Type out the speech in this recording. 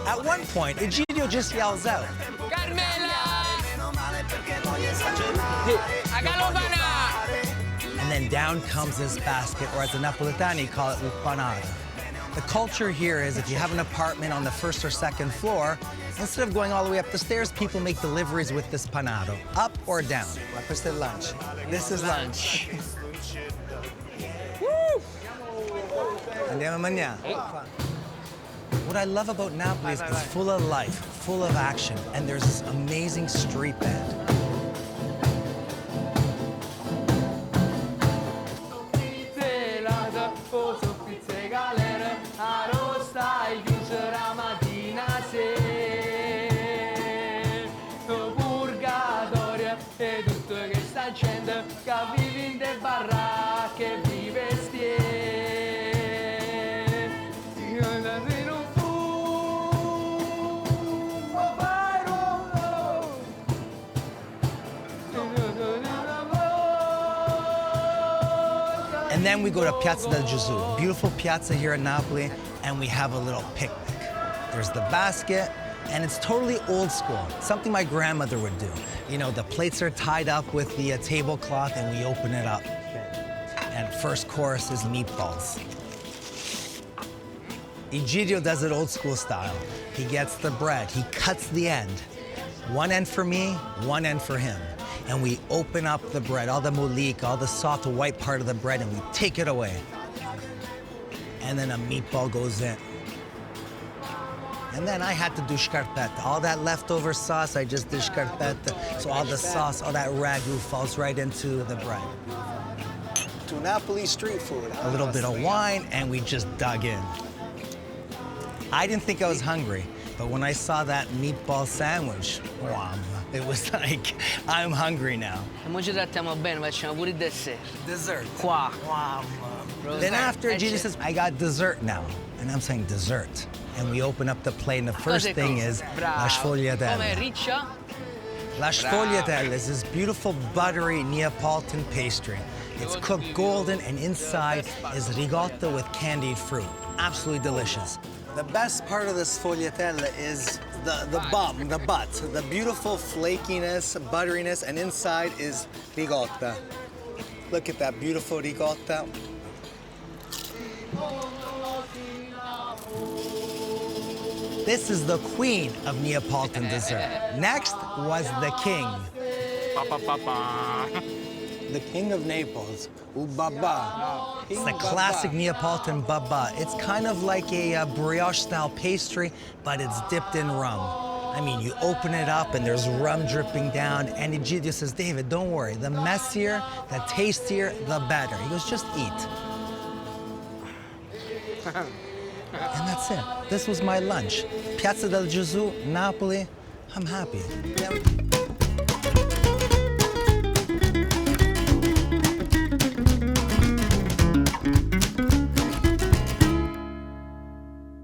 At one point, Egidio just yells out, Carmela! Agalopana! and then down comes this basket, or as the Napoletani call it, l'panada. The culture here is if you have an apartment on the first or second floor, instead of going all the way up the stairs, people make deliveries with this panado, up or down. Questo è lunch. This is lunch. Woo! Andiamo a mangiare. What I love about Napoli is it's full of life, full of action, and there's this amazing street band. And then we go to Piazza del Gesù, beautiful piazza here in Napoli, and we have a little picnic. There's the basket, and it's totally old school, something my grandmother would do. You know, the plates are tied up with the tablecloth, and we open it up. And first course is meatballs. Egidio does it old school style. He gets the bread, he cuts the end. One end for me, one end for him. And we open up the bread, all the moulik, all the soft white part of the bread, and we take it away. And then a meatball goes in. And then I had to do scarpetta. All that leftover sauce, I just did scarpetta. So all the sauce, all that ragu falls right into the bread. To Napoli street food. A little bit of wine, and we just dug in. I didn't think I was hungry, but when I saw that meatball sandwich, wow, it was like, I'm hungry now. E mo ci trattiamo bene, facciamo pure il dessert. Dessert. Qua. Wow. Then after, Jesus says, I got dessert now. And I'm saying dessert. And we open up the plate, and the first thing is la sfogliatella. Come riccia? La sfogliatella is this beautiful, buttery Neapolitan pastry. It's cooked golden, and inside is ricotta with candied fruit. Absolutely delicious. The best part of the sfogliatella is the bum, the butt, the beautiful flakiness, butteriness, and inside is ricotta. Look at that beautiful ricotta. This is the queen of Neapolitan dessert. Next was the king. The king of Naples, baba. It's the classic Neapolitan baba. It's kind of like a brioche-style pastry, but it's dipped in rum. I mean, you open it up and there's rum dripping down, and Egidio says, David, don't worry. The messier, the tastier, the better. He goes, just eat. And that's it. This was my lunch. Piazza del Gesù, Napoli. I'm happy.